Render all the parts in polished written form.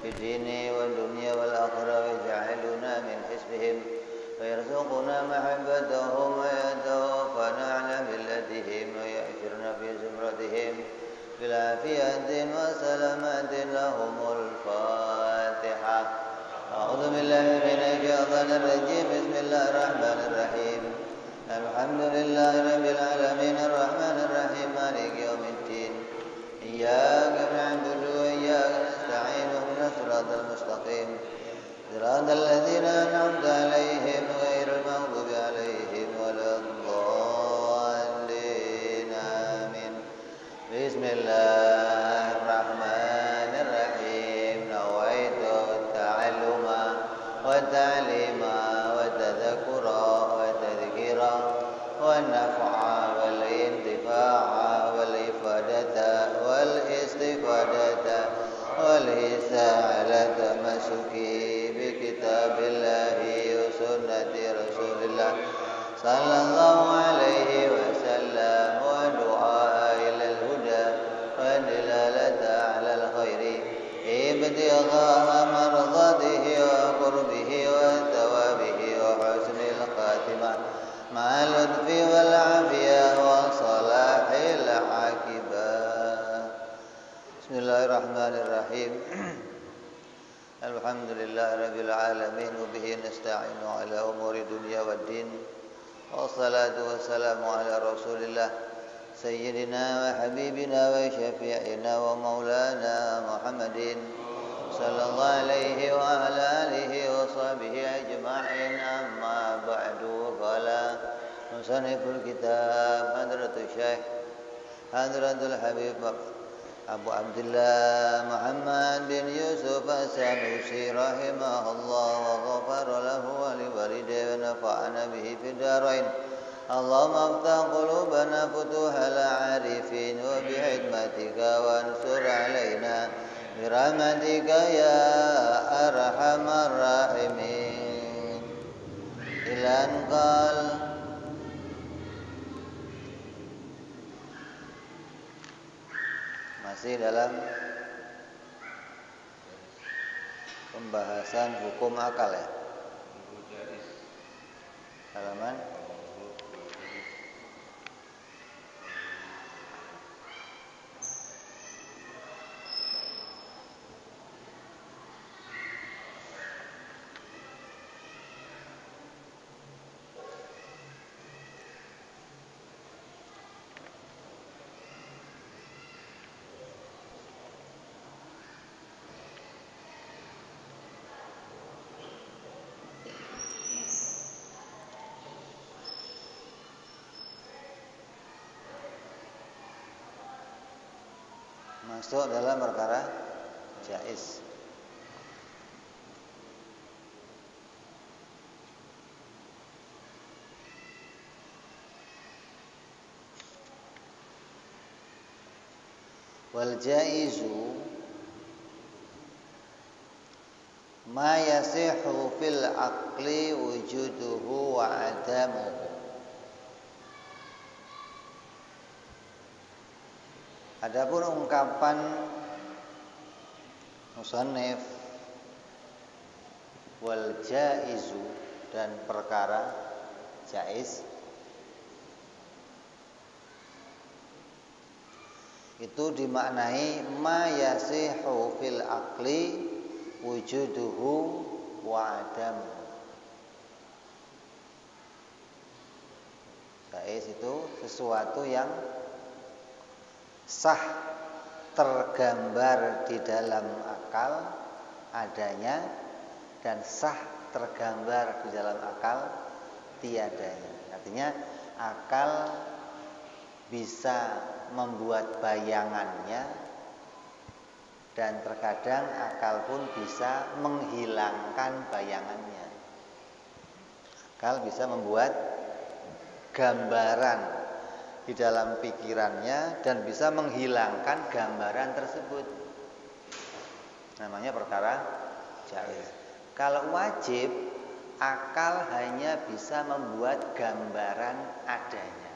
في الدين والدنيا والآخرة ويجعلنا من حزبهم ويرزقنا محبتهم ويتوفنا على ملتهم ويأجرنا في زمرتهم بالعافية وسلامة لهم الفاتحة. أعوذ بالله من الشيطان الرجيم. بسم الله الرحمن الرحيم. الحمد لله رب العالمين الرحمن الرحيم مالك يوم الدين. إياك نعبد وإياك نستعين اهدنا الصراط المستقيم صراط الذين أنعمت عليهم غير المغضوب عليهم ولا الضالين آمين. بسم الله الرحمن الرحيم. نويت التعلم والتعليم والتذكر والتذكير والنفع والانتفاع والإفادة والاستفادة والحث على التمسك بكتاب الله وسنة رسول الله صلى الله عليه وسلم والدعاء إلى الهدى والدلالة على الخير ابتغاء مرضاته وقربه وثوابه وحسن الخاتمة مع اللطف والعافية وصلاح العاقبة. Bismillahirrahmanirrahim. Alhamdulillahirabbil alamin wa bihi nasta'inu ala umuri dunya waddin. Wassalatu wassalamu ala Rasulillah sayyidina wa habibina wa syafi'ina wa maulana Muhammadin sallallahu alaihi wa ala alihi wa sahbihi ajma'in. Amma ba'du. Qala musanniful kitab Hadratul Syekh Hadratul Habib Abu Abdullah Muhammad bin Yusuf As-Sanusi rahimahullah wa ghafara lahu wa liwalidayhi wa nafa'ana bihi fid darain. Allahumma aftah qulubana futuhal arifin wa bihikmatika wansur alaina birahmatika ya arhamar rahimin. Ilan qal masih dalam pembahasan hukum akal ya. Halaman masuk dalam perkara jaiz. Wal jaizu ma yasihu fil aqli wujuduhu wa adamuhu. Adapun ungkapan musannif wal jaizu dan perkara jaiz itu dimaknai ma yasihu fil aqli wujuduhu wa adamuhu. Jaiz itu sesuatu yang sah tergambar di dalam akal adanya dan sah tergambar di dalam akal tiadanya. Artinya akal bisa membuat bayangannya dan terkadang akal pun bisa menghilangkan bayangannya. Akal bisa membuat gambaran di dalam pikirannya dan bisa menghilangkan gambaran tersebut. Namanya perkara jaiz. Kalau wajib, akal hanya bisa membuat gambaran adanya.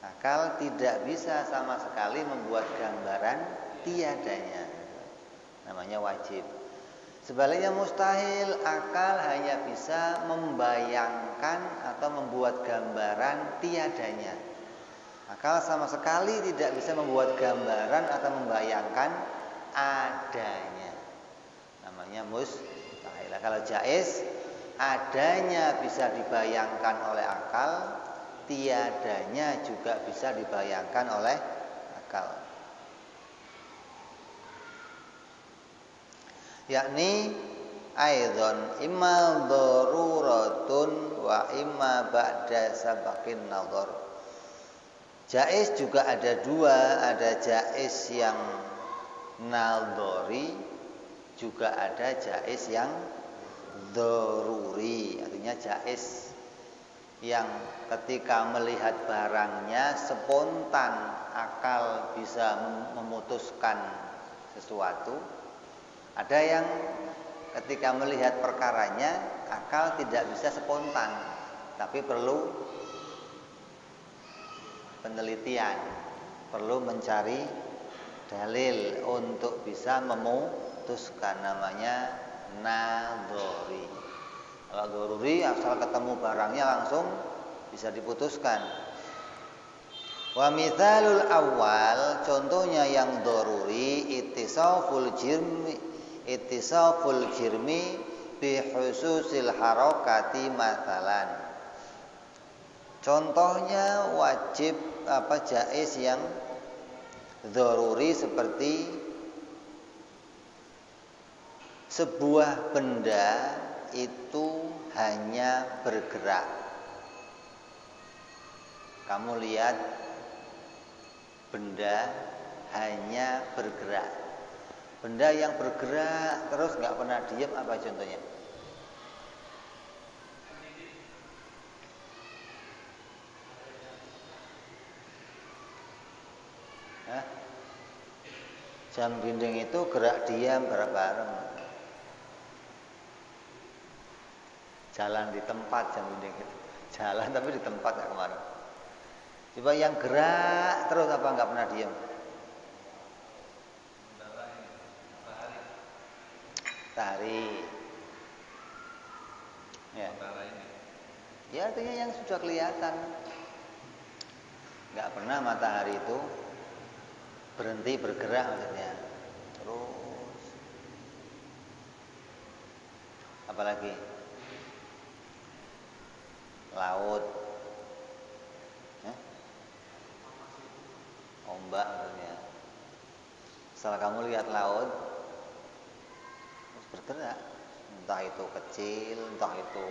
Akal tidak bisa sama sekali membuat gambaran tiadanya. namanya wajib. Sebaliknya mustahil, akal hanya bisa membayangkan atau membuat gambaran tiadanya. Akal sama sekali tidak bisa membuat gambaran atau membayangkan adanya. Namanya mustahil. Kalau jaiz, adanya bisa dibayangkan oleh akal, tiadanya juga bisa dibayangkan oleh akal. Yakni aidzon imma daruratun wa imma ba'da sabaqin nazar. Jaiz juga ada dua, ada jaiz yang nadhari, juga ada jaiz yang daruri. Artinya jaiz yang ketika melihat barangnya spontan akal bisa memutuskan sesuatu. Ada yang ketika melihat perkaranya akal tidak bisa spontan, tapi perlu penelitian, perlu mencari dalil untuk bisa memutuskan, namanya nadhari. Kalau daruri asal ketemu barangnya langsung bisa diputuskan. Wa mithalul awal, contohnya yang daruri ittisaful jirmi bi hususil harakati mathalan. Contohnya wajib jaiz yang daruri seperti sebuah benda itu hanya bergerak. Kamu lihat benda hanya bergerak. Benda yang bergerak terus nggak pernah diam, apa contohnya? Hah? Jam dinding itu gerak diam bareng-bareng. Jalan di tempat jam dinding itu. Jalan tapi di tempat nggak kemana. Coba yang gerak terus apa nggak pernah diam? Matahari. Ya. Ya artinya yang sudah kelihatan. Nggak pernah matahari itu berhenti bergerak maksudnya. Terus apalagi? Laut. Ombak maksudnya. Setelah kamu lihat laut terus bergerak, entah itu kecil, entah itu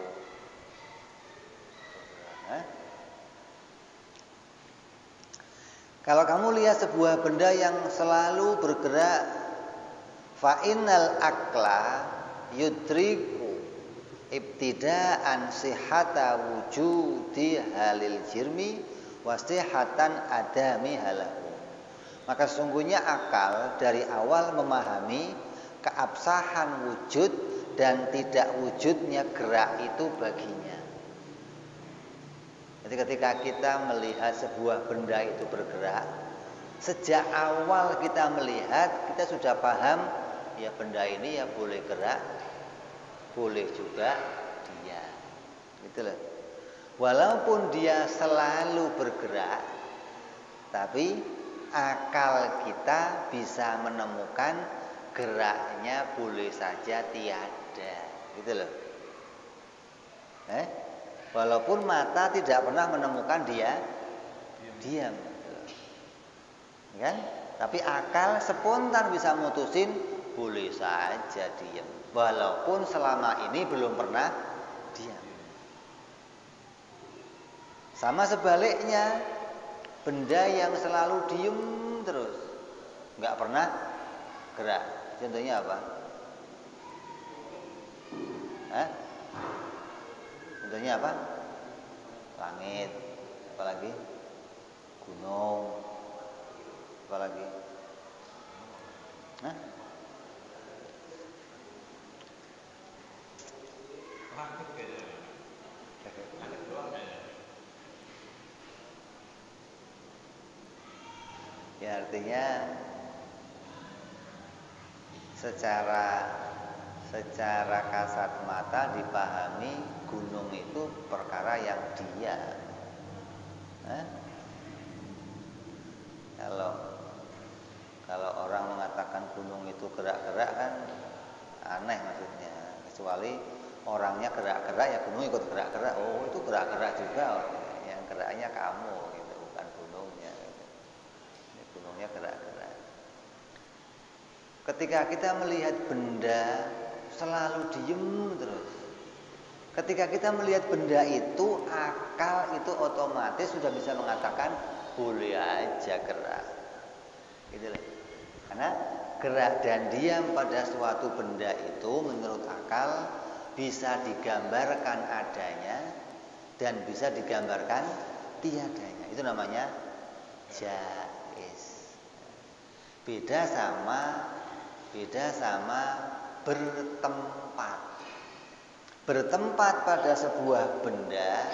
Kalau kamu lihat sebuah benda yang selalu bergerak, fa innal aqla yudriku ibtida'an sihhata wujudi halil jirmi wasihatan adami halahu. Maka sesungguhnya akal dari awal memahami keabsahan wujud dan tidak wujudnya gerak itu baginya. Jadi ketika kita melihat sebuah benda itu bergerak, sejak awal kita melihat kita sudah paham ya benda ini ya boleh gerak, boleh juga diam. Gitu loh. Walaupun dia selalu bergerak, tapi akal kita bisa menemukan geraknya boleh saja tiada. Gitu loh. Walaupun mata tidak pernah menemukan dia diam. Kan? Tapi akal spontan bisa mutusin boleh saja diam. Walaupun selama ini belum pernah diam. Sama sebaliknya, benda yang selalu diem terus, nggak pernah gerak. Contohnya apa? Contohnya apa? Langit, apalagi gunung, apalagi? Ya artinya secara kasat mata dipahami gunung itu perkara yang diam. Kalau orang mengatakan gunung itu gerak-gerak kan aneh maksudnya. Kecuali orangnya gerak-gerak ya gunung ikut gerak-gerak. Oh itu gerak-gerak juga. Yang geraknya kamu gitu, bukan gunungnya. Gitu. Gunungnya gerak-gerak. Ketika kita melihat benda selalu diem terus. Ketika kita melihat benda itu, akal itu otomatis sudah bisa mengatakan boleh aja gerak. Gitu loh. Karena gerak dan diam pada suatu benda itu menurut akal bisa digambarkan adanya dan bisa digambarkan tiadanya. Itu namanya jaiz. Beda sama bertempat. Bertempat pada sebuah benda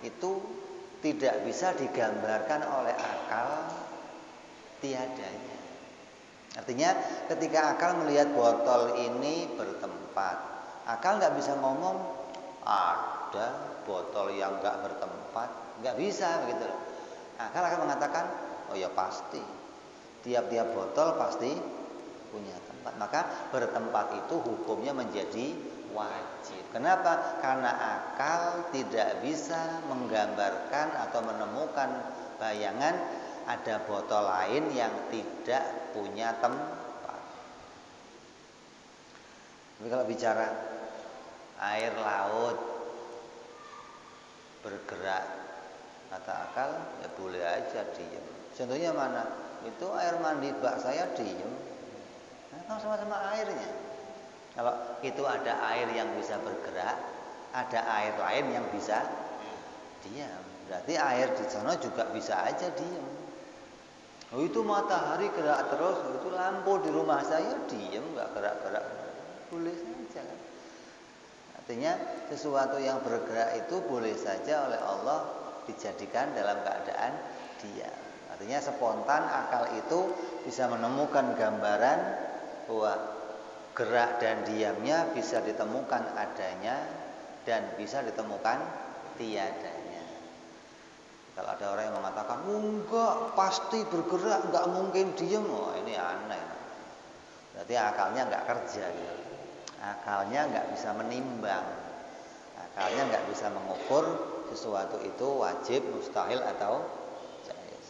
itu tidak bisa digambarkan oleh akal tiadanya. Artinya ketika akal melihat botol ini bertempat, akal nggak bisa ngomong ada botol yang nggak bertempat, nggak bisa begitu. Akal akan mengatakan oh ya pasti tiap-tiap botol pasti punya tempat. Maka bertempat itu hukumnya menjadi wajib. Kenapa? Karena akal tidak bisa menggambarkan atau menemukan bayangan ada botol lain yang tidak punya tempat. Tapi kalau bicara air laut bergerak, kata akal ya boleh aja diem. Contohnya mana? Itu air mandi bak saya diem. Nah, sama-sama airnya. Kalau itu ada air yang bisa bergerak, ada air lain yang bisa diam. Berarti air di sana juga bisa aja diam. Oh itu matahari gerak terus, oh, itu lampu di rumah saya diam, nggak gerak-gerak, boleh saja kan? Artinya sesuatu yang bergerak itu boleh saja oleh Allah dijadikan dalam keadaan diam. Artinya spontan akal itu bisa menemukan gambaran bahwa gerak dan diamnya bisa ditemukan adanya dan bisa ditemukan tiadanya. Kalau ada orang yang mengatakan enggak pasti bergerak, enggak mungkin diam, oh ini aneh. Berarti akalnya enggak kerja gitu. Akalnya enggak bisa menimbang. Akalnya enggak bisa mengukur sesuatu itu wajib, mustahil atau jaiz.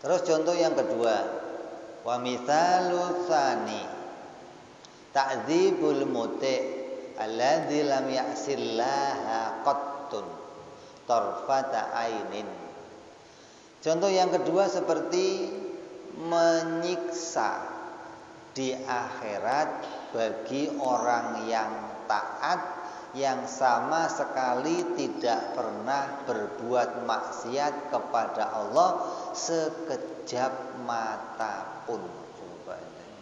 Terus contoh yang kedua, wa mithalu tsani ta'dzibul muti' alladzi lam ya'sillaha qattun tarfata ainin. Contoh yang kedua seperti menyiksa di akhirat bagi orang yang taat yang sama sekali tidak pernah berbuat maksiat kepada Allah sekejap mata pun. Coba ini.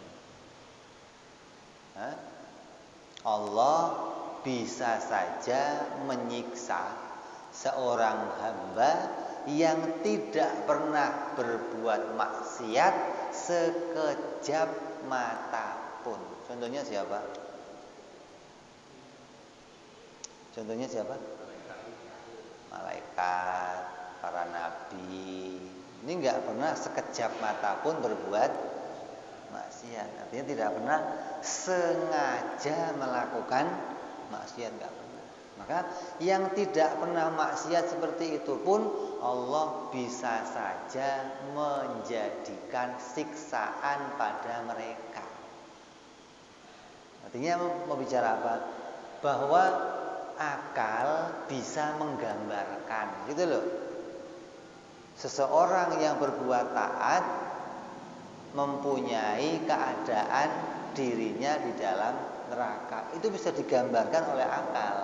Allah bisa saja menyiksa seorang hamba yang tidak pernah berbuat maksiat sekejap mata pun. Contohnya siapa? Contohnya siapa? Malaikat, para nabi. Ini enggak pernah sekejap mata pun berbuat maksiat. Artinya tidak pernah sengaja melakukan maksiat, enggak pernah. Maka yang tidak pernah maksiat seperti itu pun Allah bisa saja menjadikan siksaan pada mereka. Artinya mau bicara apa? Bahwa akal bisa menggambarkan, gitu loh. Seseorang yang berbuat taat mempunyai keadaan dirinya di dalam neraka. Itu bisa digambarkan oleh akal.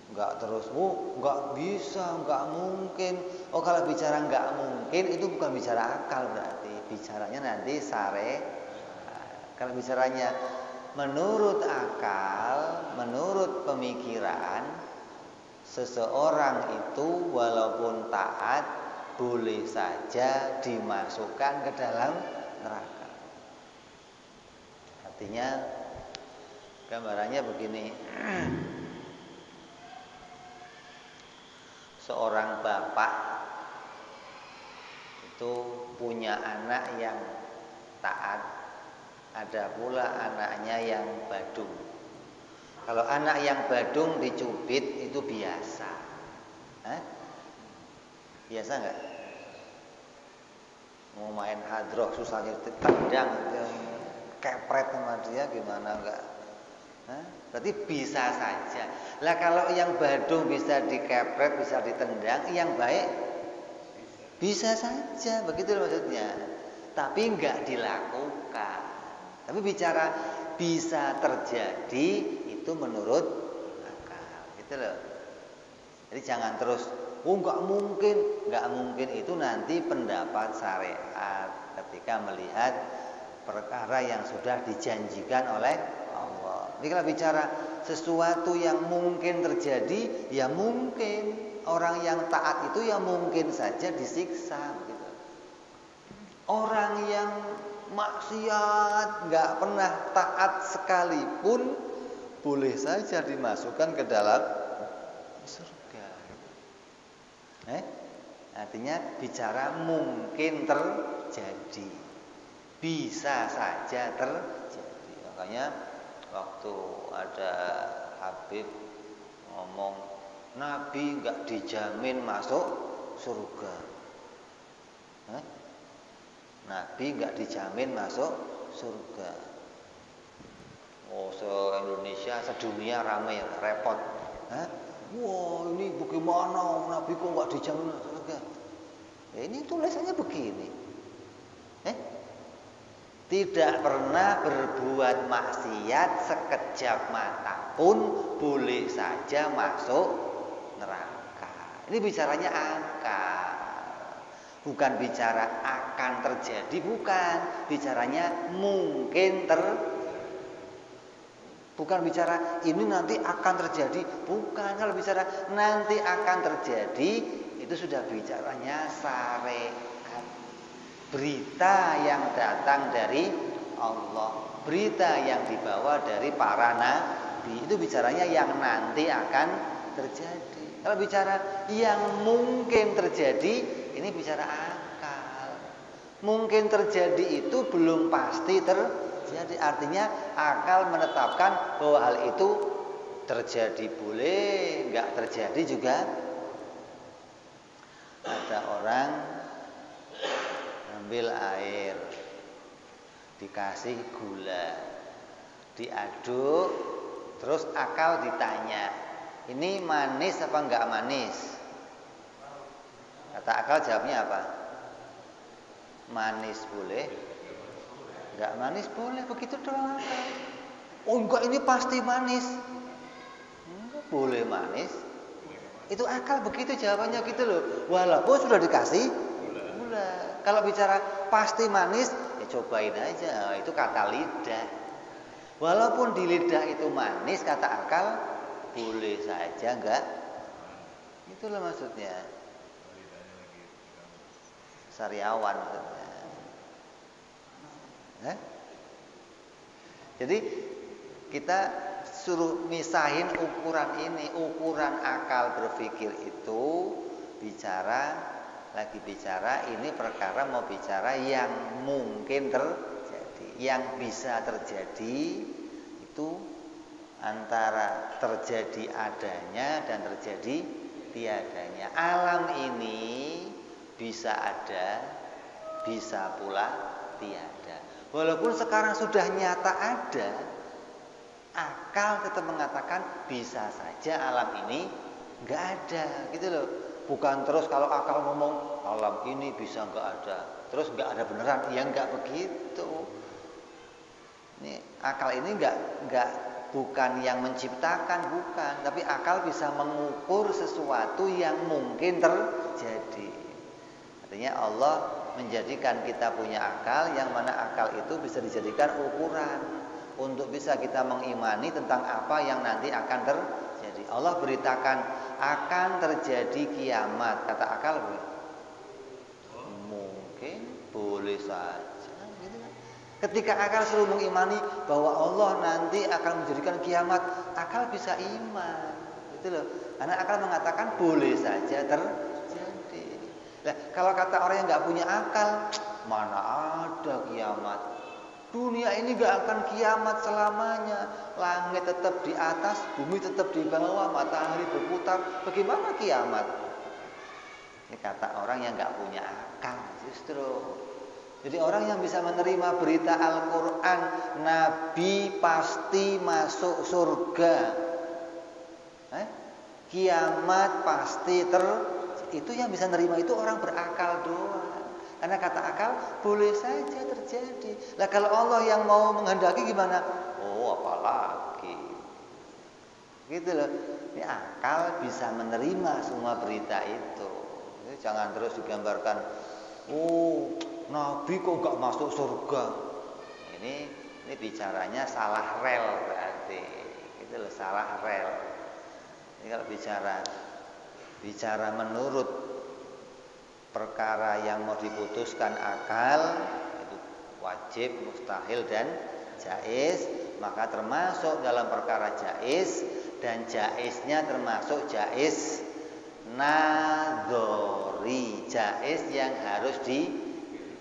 Enggak terus, enggak bisa, enggak mungkin. Oh kalau bicara enggak mungkin itu bukan bicara akal berarti. Bicaranya nanti sare. Kalau bicaranya menurut akal, menurut pemikiran, seseorang itu walaupun taat boleh saja dimasukkan ke dalam neraka. Artinya gambarannya begini. Seorang bapak itu punya anak yang taat, ada pula anaknya yang badung. Kalau anak yang badung dicubit itu biasa. Biasa enggak? Mau main hadroh susahnya tendang, kepret sama dia gimana enggak? Berarti bisa saja. Lah kalau yang badung bisa dikepret, bisa ditendang, yang baik bisa saja, begitu maksudnya. Tapi enggak dilakukan. Tapi bicara bisa terjadi itu menurut akal, gitu loh. Jadi jangan terus, enggak mungkin itu nanti pendapat syariat ketika melihat perkara yang sudah dijanjikan oleh Allah. Ini kalau bicara sesuatu yang mungkin terjadi, ya mungkin orang yang taat itu ya mungkin saja disiksa, gitu. Orang yang maksiat, nggak pernah taat sekalipun, boleh saja dimasukkan ke dalam surga. Artinya bicara mungkin terjadi, bisa saja terjadi. Makanya waktu ada Habib ngomong Nabi nggak dijamin masuk surga. Nabi nggak dijamin masuk surga. Oh, se-Indonesia, sedunia ramai, repot. Wah, ini bagaimana Nabi kok nggak dijamin masuk surga? Ini tulisannya begini. Tidak pernah berbuat maksiat sekejap mata pun boleh saja masuk neraka. Ini bicaranya angka, bukan bicara akan terjadi, bukan. Bicaranya mungkin bukan bicara ini nanti akan terjadi, bukan. Kalau bicara nanti akan terjadi, itu sudah bicaranya syariat. Berita yang datang dari Allah, berita yang dibawa dari para nabi, itu bicaranya yang nanti akan terjadi. Kalau bicara yang mungkin terjadi, ini bicara akal. Mungkin terjadi itu belum pasti terjadi. Artinya akal menetapkan bahwa hal itu terjadi boleh, enggak terjadi juga. Ada orang ambil air, dikasih gula, diaduk, terus akal ditanya, ini manis apa enggak manis? Kata akal jawabnya apa? Manis boleh, enggak manis boleh, begitu doang akal. Oh enggak, ini pasti manis. Boleh manis. Itu akal begitu jawabannya, gitu loh. Walaupun sudah dikasih gula. Kalau bicara pasti manis, ya cobain aja. Itu kata lidah. Walaupun di lidah itu manis, kata akal boleh saja enggak. Itulah maksudnya. Sariawan maksudnya. Jadi kita suruh misahin ukuran ini, ukuran akal berpikir itu bicara ini perkara mau bicara yang mungkin terjadi, yang bisa terjadi itu antara terjadi adanya dan terjadi tiadanya. Alam ini bisa ada, bisa pula tiada. Walaupun sekarang sudah nyata ada, akal tetap mengatakan bisa saja alam ini nggak ada, gitu loh. Bukan terus kalau akal ngomong alam ini bisa nggak ada, terus nggak ada beneran, ya nggak begitu. Ini akal ini bukan yang menciptakan, bukan, tapi akal bisa mengukur sesuatu yang mungkin terjadi. Artinya Allah menjadikan kita punya akal, yang mana akal itu bisa dijadikan ukuran untuk bisa kita mengimani tentang apa yang nanti akan terjadi. Allah beritakan akan terjadi kiamat, kata akal boleh saja. Gitu kan. Ketika akal selalu mengimani bahwa Allah nanti akan menjadikan kiamat, akal bisa iman. Gitu loh. Karena akal mengatakan boleh saja terjadi. Nah, kalau kata orang yang nggak punya akal, mana ada kiamat? Dunia ini gak akan kiamat selamanya. Langit tetap di atas, bumi tetap di bawah, matahari berputar. Bagaimana kiamat? Ini kata orang yang gak punya akal justru. Jadi orang yang bisa menerima berita Al-Quran, Nabi pasti masuk surga, kiamat pasti itu yang bisa menerima itu orang berakal doang. Karena kata akal boleh saja terjadi. Lah kalau Allah yang mau menghendaki gimana? Oh, apalagi. Gitu loh. Ini akal bisa menerima semua berita itu. Jadi jangan terus digambarkan, oh, Nabi kok gak masuk surga. Ini bicaranya salah rel berarti. Gitu loh, salah rel. Ini kalau bicara menurut perkara yang mau diputuskan akal itu wajib, mustahil dan jaiz, maka termasuk dalam perkara jaiz, dan jaiznya termasuk jaiz nadzori, jaiz yang harus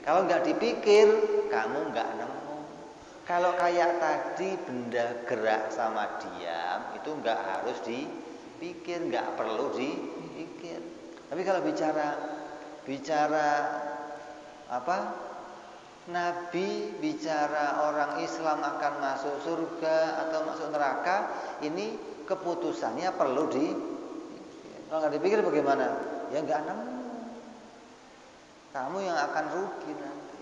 kalau nggak dipikir kamu nggak nemu. Kalau kayak tadi benda gerak sama diam itu nggak harus dipikir, nggak perlu dipikir. Tapi kalau bicara apa? Nabi bicara orang Islam akan masuk surga atau masuk neraka, ini keputusannya perlu kalau nggak dipikir bagaimana? Ya nggak nemu. Kamu yang akan rugi nanti.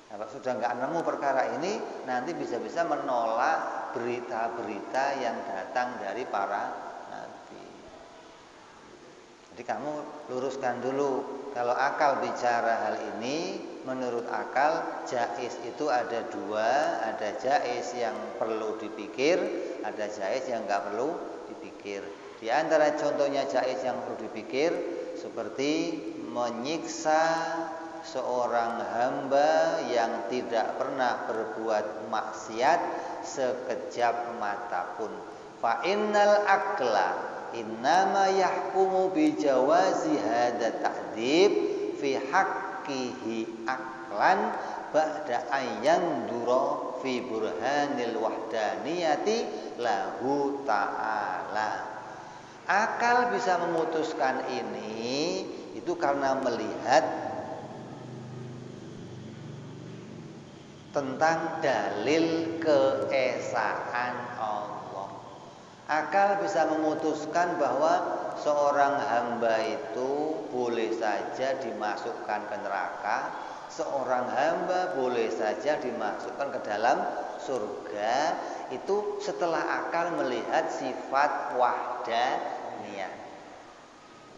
Kalau sudah nggak nemu perkara ini, nanti bisa-bisa menolak berita-berita yang datang dari para nabi. Jadi kamu luruskan dulu, kalau akal bicara hal ini, menurut akal jaiz itu ada dua, ada jaiz yang perlu dipikir, ada jaiz yang nggak perlu dipikir. Di antara contohnya jaiz yang perlu dipikir seperti menyiksa seorang hamba yang tidak pernah berbuat maksiat sekejap mata pun. Fa innal aqla innama yahkumu bi jawazi hadza ta'dib fi haqqihi aqlan ba'da ayyan dura fi burhanil wahdaniyati lahu ta'ala. Akal bisa memutuskan ini itu karena melihat tentang dalil keesaan Allah. Akal bisa memutuskan bahwa seorang hamba itu boleh saja dimasukkan ke neraka, seorang hamba boleh saja dimasukkan ke dalam surga. Itu setelah akal melihat sifat wahdaniyah.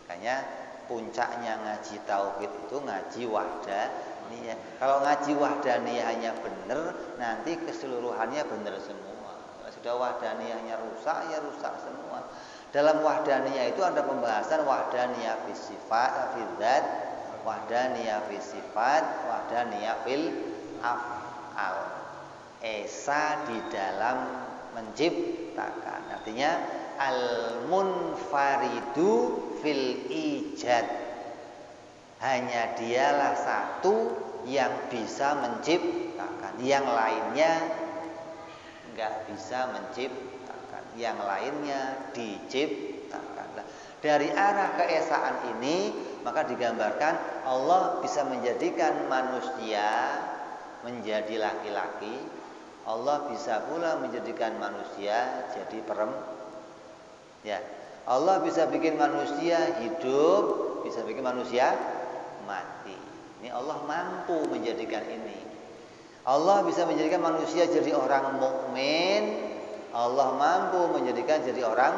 Makanya puncaknya ngaji tauhid itu ngaji wahdaniyah. Kalau ngaji wahdaniyahnya benar, nanti keseluruhannya benar semua. Sudah wahdaniyahnya rusak, ya rusak semua. Dalam wahdaniyah itu ada pembahasan wahdaniyah fil sifat, fil dzat, wahdaniyah fil sifat, wahdaniyah fil af'al. Esa di dalam menciptakan. Artinya al-munfaridu fil ijad. Hanya dialah satu yang bisa menciptakan. Yang lainnya enggak bisa menciptakan, yang lainnya diciptakan. Dari arah keesaan ini maka digambarkan Allah bisa menjadikan manusia menjadi laki-laki, Allah bisa pula menjadikan manusia jadi perempuan. Ya, Allah bisa bikin manusia hidup, bisa bikin manusia mati. Ini Allah mampu menjadikan ini. Allah bisa menjadikan manusia jadi orang mukmin, Allah mampu menjadikan jadi orang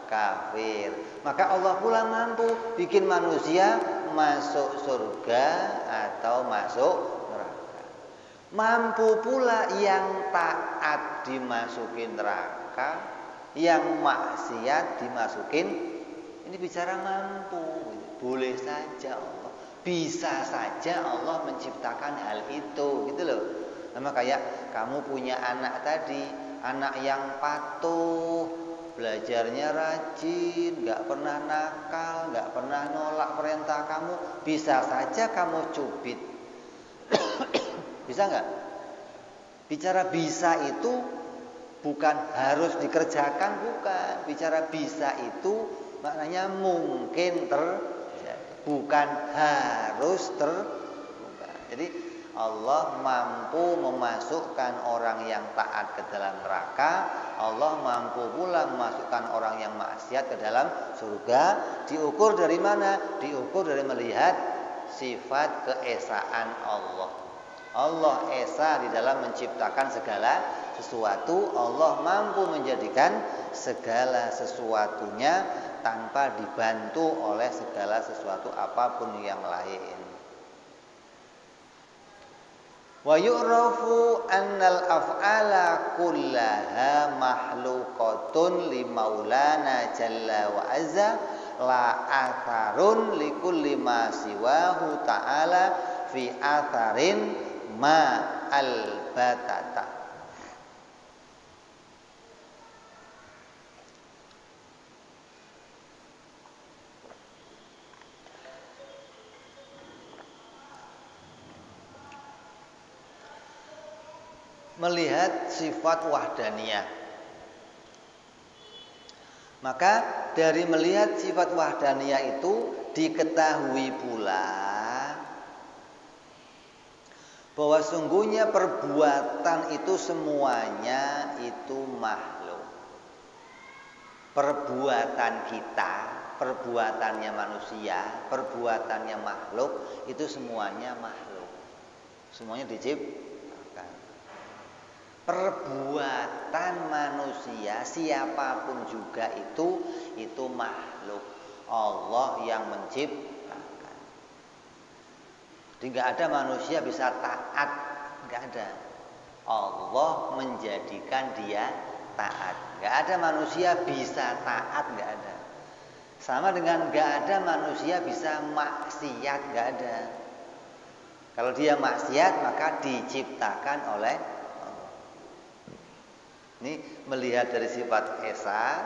kafir. Maka Allah pula mampu bikin manusia masuk surga atau masuk neraka. Mampu pula yang taat dimasukin neraka, yang maksiat dimasukin. Ini bicara mampu, boleh saja Allah. Bisa saja Allah menciptakan hal itu, gitu loh. Sama kayak kamu punya anak tadi, anak yang patuh, belajarnya rajin, nggak pernah nakal, nggak pernah nolak perintah kamu. Bisa saja kamu cubit. Bisa nggak? Bicara bisa itu bukan harus dikerjakan, bukan. Bicara bisa itu maknanya mungkin terjadi, bukan harus bukan. Jadi Allah mampu memasukkan orang yang taat ke dalam neraka, Allah mampu pula memasukkan orang yang maksiat ke dalam surga. Diukur dari mana? Diukur dari melihat sifat keesaan Allah. Allah esa di dalam menciptakan segala sesuatu. Allah mampu menjadikan segala sesuatunya tanpa dibantu oleh segala sesuatu apapun yang lain. Wa yu'rafu annal af'ala kullaha makhluqatun li maulana jalla wa azza la atharun li kulli ma siwahu ta'ala fi atharin ma al-batata. Melihat sifat wahdaniyah. Maka dari melihat sifat wahdaniyah itu diketahui pula bahwa sungguhnya perbuatan itu semuanya itu makhluk. Perbuatan kita, perbuatannya manusia, perbuatannya makhluk itu semuanya makhluk. Semuanya diciptakan. Perbuatan manusia siapapun juga itu makhluk. Allah yang menciptakan. Jadi nggak ada manusia bisa taat, nggak ada. Allah menjadikan dia taat. Nggak ada manusia bisa taat, nggak ada. Sama dengan nggak ada manusia bisa maksiat, nggak ada. Kalau dia maksiat maka diciptakan oleh Allah. Ini melihat dari sifat esa,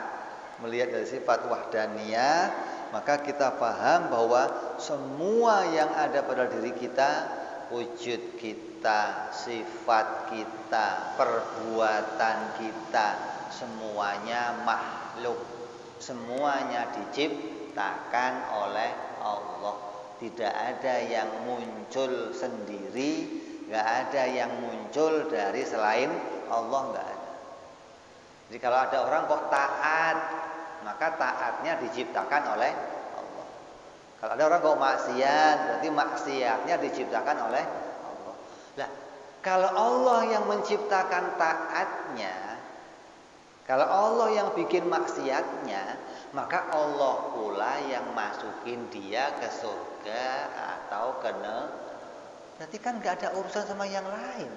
melihat dari sifat wahdaniyah, maka kita paham bahwa semua yang ada pada diri kita, wujud kita, sifat kita, perbuatan kita, semuanya makhluk. Semuanya diciptakan oleh Allah. Tidak ada yang muncul sendiri, nggak ada yang muncul dari selain Allah, nggak ada. Jadi kalau ada orang kok taat, maka taatnya diciptakan oleh Allah. Kalau ada orang kok maksiat, berarti maksiatnya diciptakan oleh Allah. Nah, kalau Allah yang menciptakan taatnya, kalau Allah yang bikin maksiatnya, maka Allah pula yang masukin dia ke surga atau ke neraka. Berarti kan gak ada urusan sama yang lain.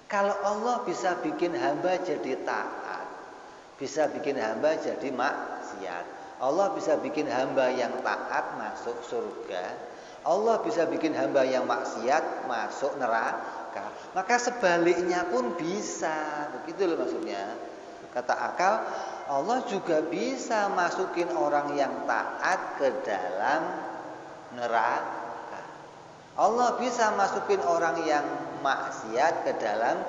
Kalau Allah bisa bikin hamba jadi taat, bisa bikin hamba jadi maksiat, Allah bisa bikin hamba yang taat masuk surga, Allah bisa bikin hamba yang maksiat masuk neraka, maka sebaliknya pun bisa. Begitu loh maksudnya. Kata akal, Allah juga bisa masukin orang yang taat ke dalam neraka. Allah bisa masukin orang yang maksiat ke dalam.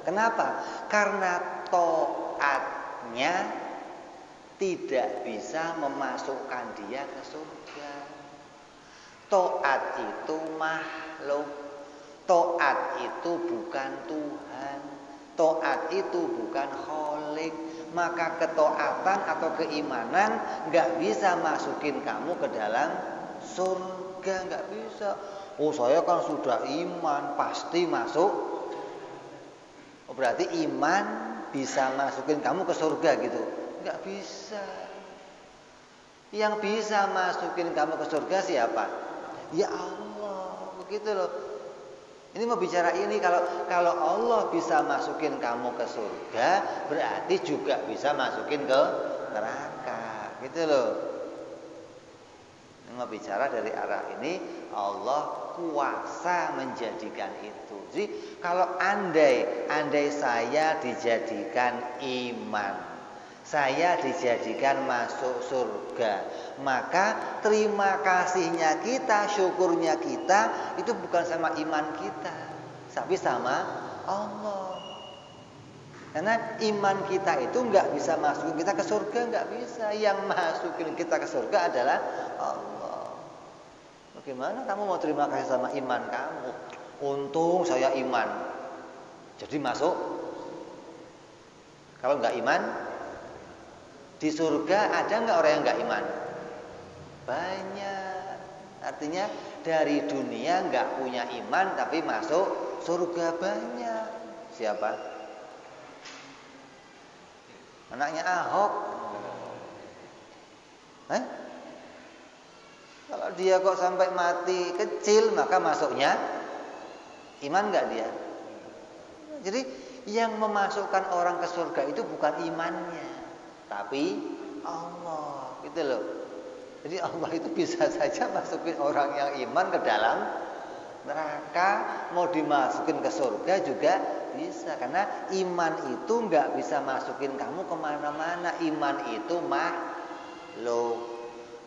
Kenapa? Karena taatnya tidak bisa memasukkan dia ke surga. Taat itu makhluk. Taat itu bukan Tuhan. Taat itu bukan Khalik. Maka ketaatan atau keimanan gak bisa masukin kamu ke dalam surga, gak bisa. Oh, saya kan sudah iman, pasti masuk. Oh, berarti iman bisa masukin kamu ke surga gitu? Gak bisa. Yang bisa masukin kamu ke surga siapa? Ya Allah, begitu loh. Ini mau bicara ini, kalau Allah bisa masukin kamu ke surga, berarti juga bisa masukin ke neraka, gitu loh. Bicara dari arah ini, Allah kuasa menjadikan itu. Jadi kalau andai saya dijadikan iman, saya dijadikan masuk surga, maka terima kasihnya kita, syukurnya kita itu bukan sama iman kita, tapi sama Allah. Karena iman kita itu nggak bisa masukin kita ke surga, nggak bisa. Yang masukin kita ke surga adalah Allah. Bagaimana kamu mau terima kasih sama iman kamu? Untung saya iman, jadi masuk. Kalau nggak iman, di surga ada nggak orang yang nggak iman? Banyak. Artinya dari dunia nggak punya iman tapi masuk surga banyak. Siapa? Anaknya Ahok. Kalau dia kok sampai mati kecil, maka masuknya iman nggak dia? Jadi yang memasukkan orang ke surga itu bukan imannya, tapi Allah, gitu loh. Jadi Allah itu bisa saja masukin orang yang iman ke dalam neraka, mau dimasukin ke surga juga bisa. Karena iman itu nggak bisa masukin kamu kemana-mana. Iman itu makhluk.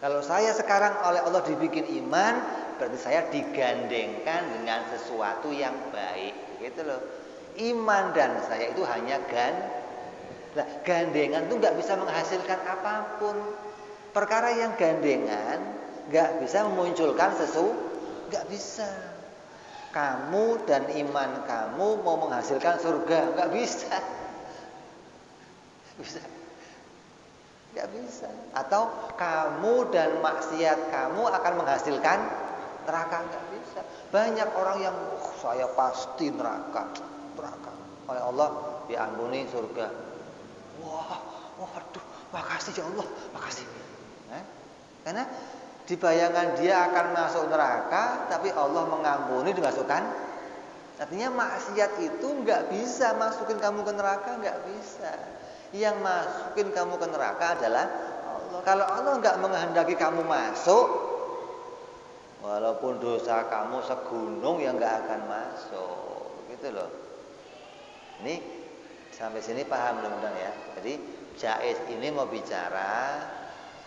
Kalau saya sekarang oleh Allah dibikin iman, berarti saya digandengkan dengan sesuatu yang baik, gitu loh. Iman dan saya itu hanya gandengan itu nggak bisa menghasilkan apapun. Perkara yang gandengan nggak bisa memunculkan nggak bisa. Kamu dan iman kamu mau menghasilkan surga, nggak bisa. Nggak bisa. Atau kamu dan maksiat kamu akan menghasilkan neraka, nggak bisa. Banyak orang yang saya pasti neraka. Oleh Allah diampuni surga. Waduh, makasih ya Allah, makasih. Karena di bayangan dia akan masuk neraka, tapi Allah mengampuni dimasukkan. Artinya maksiat itu nggak bisa masukin kamu ke neraka, nggak bisa. Yang masukin kamu ke neraka adalah Allah. Kalau Allah nggak menghendaki kamu masuk, walaupun dosa kamu segunung yang nggak akan masuk, gitu loh. Ini sampai sini paham mudah-mudahan ya. Jadi Jaiz ini mau bicara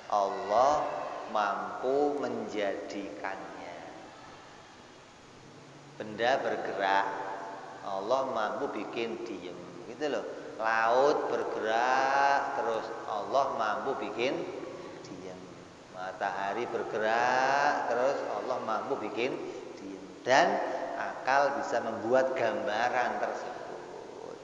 Allah mampu menjadikannya. Benda bergerak, Allah mampu bikin diem, gitu loh. Laut bergerak terus, Allah mampu bikin diam. Matahari bergerak terus, Allah mampu bikin diam. Dan akal bisa membuat gambaran tersebut.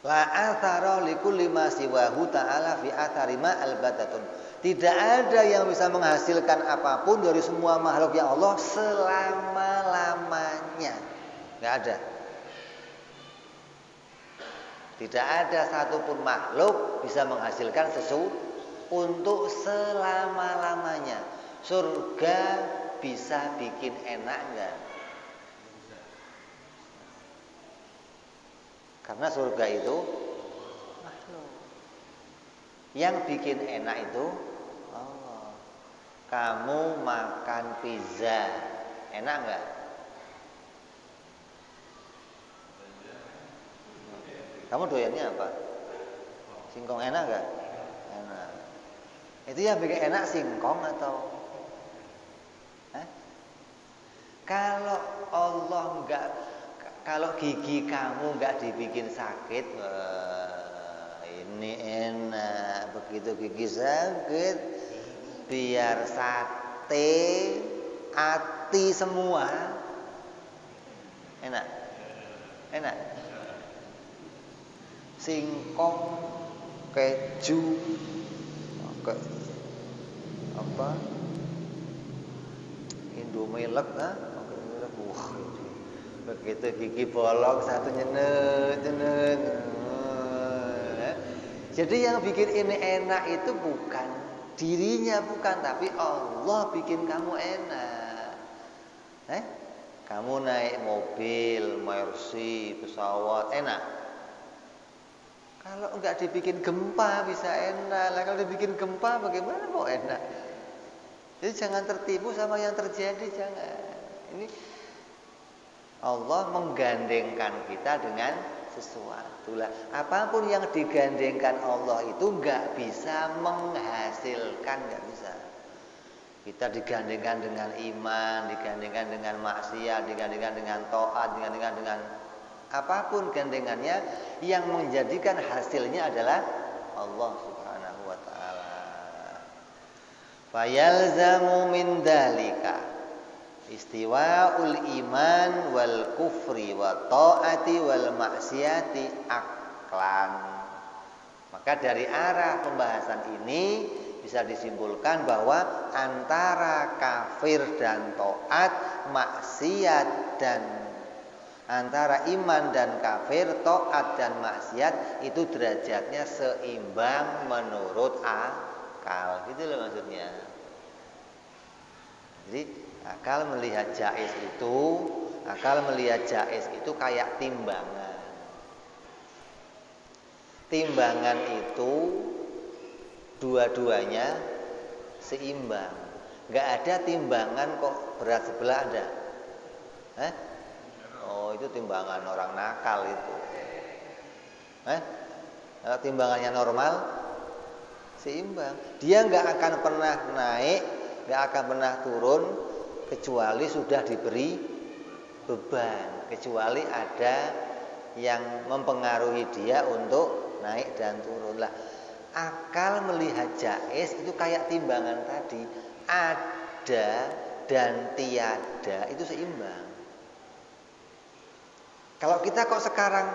La athara likulli ma siwahu ta'ala fi athari ma albatatun. Tidak ada yang bisa menghasilkan apapun dari semua makhluk yang Allah selama-lamanya. Nggak ada. Tidak ada satupun makhluk bisa menghasilkan sesuatu untuk selama-lamanya. Surga bisa bikin enak nggak? Karena surga itu makhluk. Yang bikin enak itu Allah. Kamu makan pizza, enak nggak? Kamu doyannya apa? Singkong enak nggak? Enak. Itu yang bikin enak singkong atau? Kalau Allah nggak, kalau gigi kamu nggak dibikin sakit, ini enak. Begitu gigi sakit, biar sate, ati semua, enak, enak. Singkong, keju, apa? Indomilk, wah, begitu gigi bolong satu nyenet. Jadi yang bikin ini enak itu bukan dirinya, bukan, tapi Allah bikin kamu enak. Kamu naik mobil, Mercy, pesawat, enak. Kalau enggak dibikin gempa bisa enak. Lah kalau dibikin gempa bagaimana mau enak? Jadi jangan tertipu sama yang terjadi, jangan. Ini Allah menggandengkan kita dengan sesuatu lah. Apapun yang digandengkan Allah itu enggak bisa menghasilkan, enggak bisa. Kita digandengkan dengan iman, digandengkan dengan maksiat, digandengkan dengan taat, digandengkan dengan apapun gandengannya, yang menjadikan hasilnya adalah Allah Subhanahu wa taala. Fayalzamu min dalika istiwa'ul iman wal kufri wa ta'ati wal maksiati aklan. Maka dari arah pembahasan ini bisa disimpulkan bahwa antara kafir dan taat, maksiat dan antara iman dan kafir, taat dan maksiat itu derajatnya seimbang menurut akal. Gitu loh maksudnya. Jadi akal melihat jaiz itu kayak timbangan. Timbangan itu dua-duanya seimbang. Enggak ada timbangan kok berat sebelah ada. Oh, itu timbangan orang nakal itu. Kalau timbangannya normal seimbang. Dia enggak akan pernah naik, enggak akan pernah turun kecuali sudah diberi beban, kecuali ada yang mempengaruhi dia untuk naik dan turun. Lah, akal melihat jaiz itu kayak timbangan tadi, ada dan tiada itu seimbang. Kalau kita kok sekarang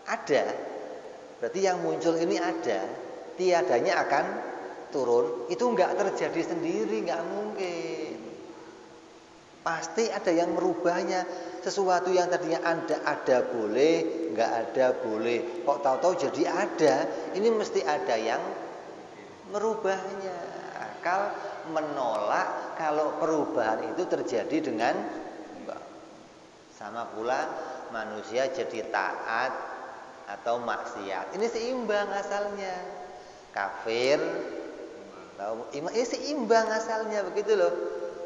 ada, berarti yang muncul ini ada, tiadanya akan turun. Itu enggak terjadi sendiri, enggak mungkin. Pasti ada yang merubahnya. Sesuatu yang tadinya ada boleh, enggak ada boleh. Kok tahu-tahu jadi ada, ini mesti ada yang merubahnya. Akal menolak kalau perubahan itu terjadi dengan sama pula manusia jadi taat atau maksiat. Ini seimbang asalnya. Kafir atau iman ini seimbang asalnya, begitu loh.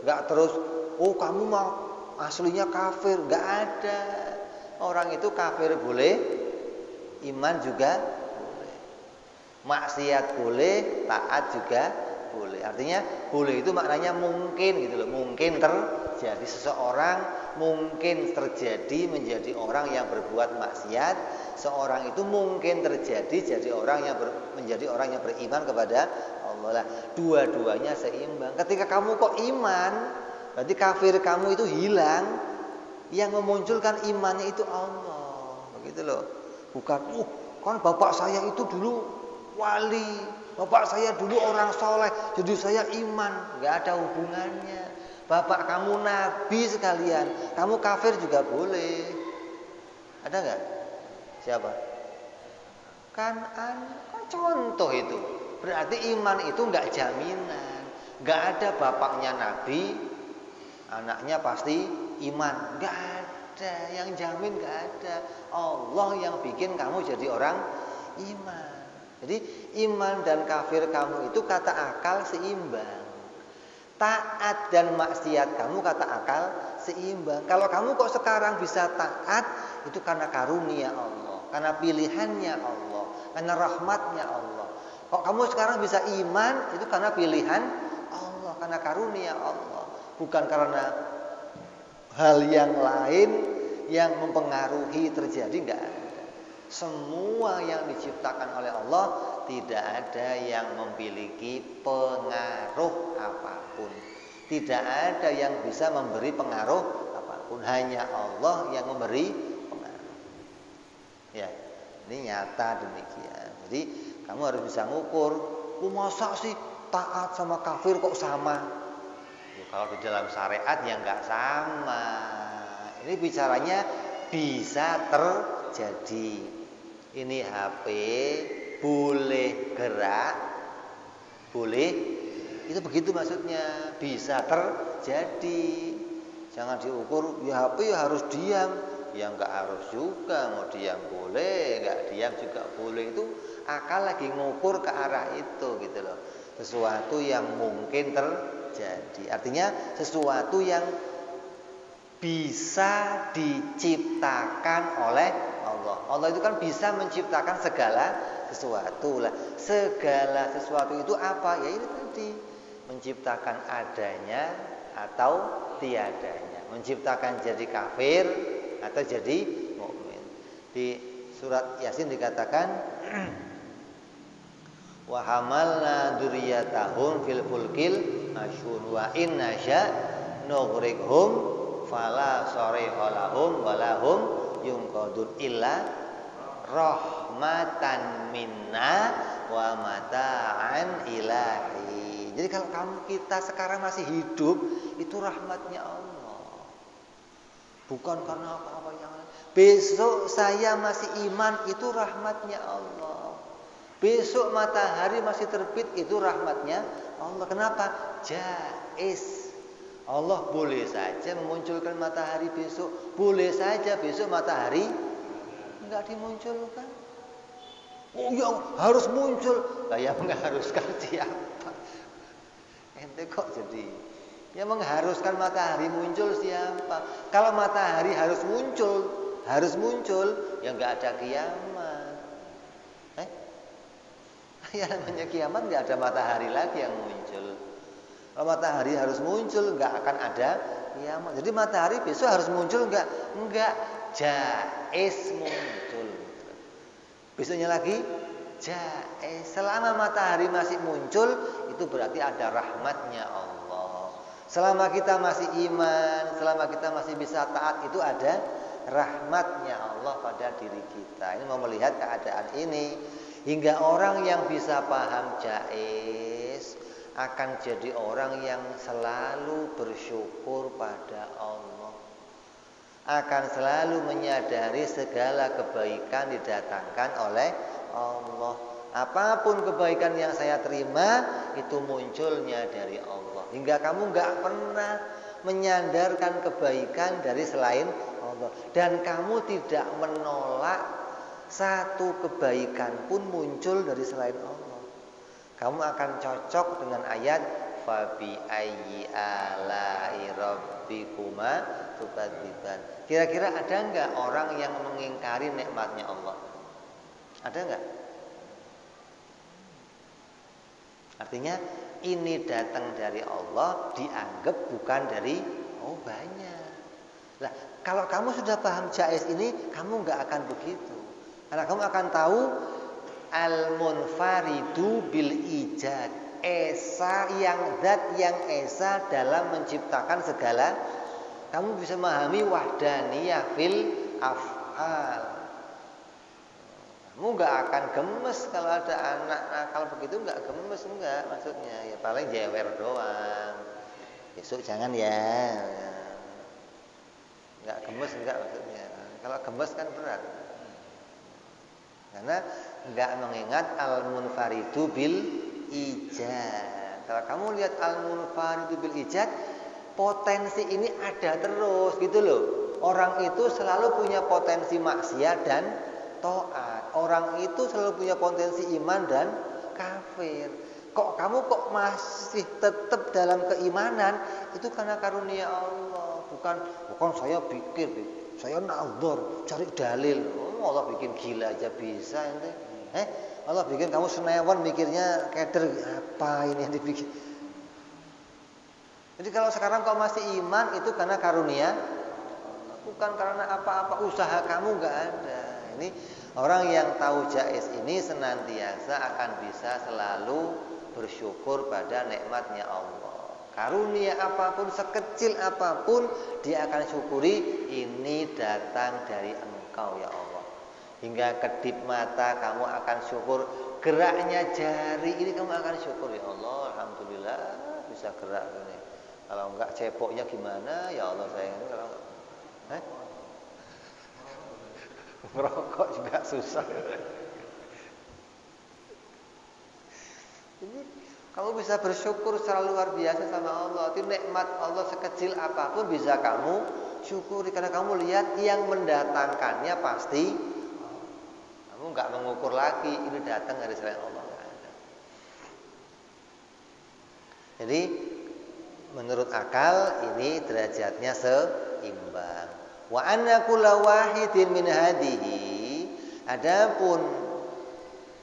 Enggak terus kamu mau aslinya kafir, enggak ada. Orang itu kafir boleh, iman juga boleh. Maksiat boleh, taat juga boleh. Artinya boleh itu maknanya mungkin gitu loh. Mungkin terjadi seseorang mungkin terjadi menjadi orang yang berbuat maksiat, seorang itu mungkin terjadi jadi orang yang menjadi orang yang beriman kepada Allah lah. Dua-duanya seimbang. Ketika kamu kok iman, berarti kafir kamu itu hilang. Yang memunculkan imannya itu Allah. Begitu loh. Bukan kan bapak saya itu dulu wali, bapak saya dulu orang soleh, jadi saya iman. Enggak ada hubungannya. Bapak kamu nabi sekalian, kamu kafir juga boleh. Ada enggak? Siapa? Kan contoh itu. Berarti iman itu enggak jaminan. Enggak ada bapaknya nabi, anaknya pasti iman. Enggak ada, yang jamin enggak ada. Allah yang bikin kamu jadi orang iman. Jadi iman dan kafir kamu itu kata akal seimbang. Taat dan maksiat kamu kata akal seimbang. Kalau kamu kok sekarang bisa taat, itu karena karunia Allah, karena pilihannya Allah, karena rahmatnya Allah. Kok kamu sekarang bisa iman, itu karena pilihan Allah, karena karunia Allah, bukan karena hal yang lain yang mempengaruhi terjadi. Enggak ada. Semua yang diciptakan oleh Allah tidak ada yang memiliki pengaruh apapun. Tidak ada yang bisa memberi pengaruh apapun. Hanya Allah yang memberi pengaruh. Ya, ini nyata demikian. Jadi kamu harus bisa ngukur. Masa sih taat sama kafir kok sama? Ya, kalau di dalam syariat ya nggak sama. Ini bicaranya bisa terjadi. Ini HP boleh gerak, boleh, itu begitu maksudnya, bisa terjadi. Jangan diukur, ya HP ya harus diam, Ya nggak harus juga, mau diam boleh, nggak diam juga boleh. Itu akal lagi ngukur ke arah itu gitu loh. Sesuatu yang mungkin terjadi. Artinya sesuatu yang bisa diciptakan oleh Allah. Allah itu kan bisa menciptakan segala sesuatu lah. Segala sesuatu itu apa? Ya ini tadi, menciptakan adanya atau tiadanya, menciptakan jadi kafir atau jadi mukmin. Di surat Yasin dikatakan wa hamalna dzurriyyatahum fil fulkil masyhun wa inna sya nughriqhum fala sariha lahum wa lahum yunqadun illa rahmatan minna wa mata'an ilahi. Jadi kalau kita sekarang masih hidup, itu rahmatnya Allah. Bukan karena apa-apa yang lain. Besok saya masih iman, itu rahmatnya Allah. Besok matahari masih terbit, itu rahmatnya Allah. Kenapa? Jaiz. Allah boleh saja memunculkan matahari besok. Boleh saja besok matahari enggak dimunculkan. Oh ya harus muncul. Lah yang mengharuskan siapa? Ente kok jadi yang mengharuskan matahari muncul siapa? Kalau matahari harus muncul, ya enggak ada kiamat. Ya namanya kiamat enggak ada matahari lagi yang muncul. Kalau matahari harus muncul, enggak akan ada kiamat. Jadi matahari besok harus muncul enggak? Enggak, jaiz muncul. Besoknya lagi jaiz. Selama matahari masih muncul, itu berarti ada rahmatnya Allah. Selama kita masih iman, selama kita masih bisa taat, itu ada rahmatnya Allah pada diri kita. Ini mau melihat keadaan ini, hingga orang yang bisa paham jaiz akan jadi orang yang selalu bersyukur pada Allah, akan selalu menyadari segala kebaikan didatangkan oleh Allah. Apapun kebaikan yang saya terima, itu munculnya dari Allah. Hingga kamu gak pernah menyandarkan kebaikan dari selain Allah. Dan kamu tidak menolak satu kebaikan pun muncul dari selain Allah. Kamu akan cocok dengan ayat fabi ayyi ala'i rabbikuma tukadziban. Kira-kira ada enggak orang yang mengingkari nikmatnya Allah? Ada enggak? Artinya ini datang dari Allah, dianggap bukan dari banyak. Lah, kalau kamu sudah paham jaiz ini, kamu enggak akan begitu. Karena kamu akan tahu al-munfaridu bil ijad, esa yang zat yang esa dalam menciptakan segala. Kamu bisa memahami wahdaniyah fil af'al. Kamu nggak akan gemes kalau ada anak nakal begitu, nggak gemes, enggak maksudnya. Ya paling jewer doang. Besok jangan ya. Nggak gemes enggak maksudnya. Kalau gemes kan berat. Karena enggak mengingat al-munfaridu bil ijad. Kalau kamu lihat al-munfaridu bil ijad, potensi ini ada terus gitu loh. Orang itu selalu punya potensi maksiat dan taat. Orang itu selalu punya potensi iman dan kafir. Kok kamu masih tetap dalam keimanan? Itu karena karunia Allah. Bukan saya pikir, saya nazar, cari dalil. Allah bikin gila aja bisa ente. Allah bikin kamu senewan mikirnya keder, apa ini yang dibikin. Jadi kalau sekarang kau masih iman, itu karena karunia, bukan karena apa-apa usaha kamu, nggak ada. Ini orang yang tahu jaiz ini senantiasa akan bisa selalu bersyukur pada nikmatnya Allah. Karunia apapun, sekecil apapun, dia akan syukuri. Ini datang dari Engkau ya Allah. Hingga kedip mata kamu akan syukur. Geraknya jari ini kamu akan syukur, ya Allah, alhamdulillah bisa gerak ini. Kalau enggak cepoknya gimana ya Allah sayang. Kalau ngerokok juga susah. Jadi kamu bisa bersyukur secara luar biasa sama Allah. Itu nikmat Allah sekecil apapun bisa kamu syukuri karena kamu lihat yang mendatangkannya pasti. Kamu nggak mengukur lagi ini datang dari selain Allah. Jadi menurut akal ini derajatnya seimbang. Wa anna kulla wahidin min hadihi, adapun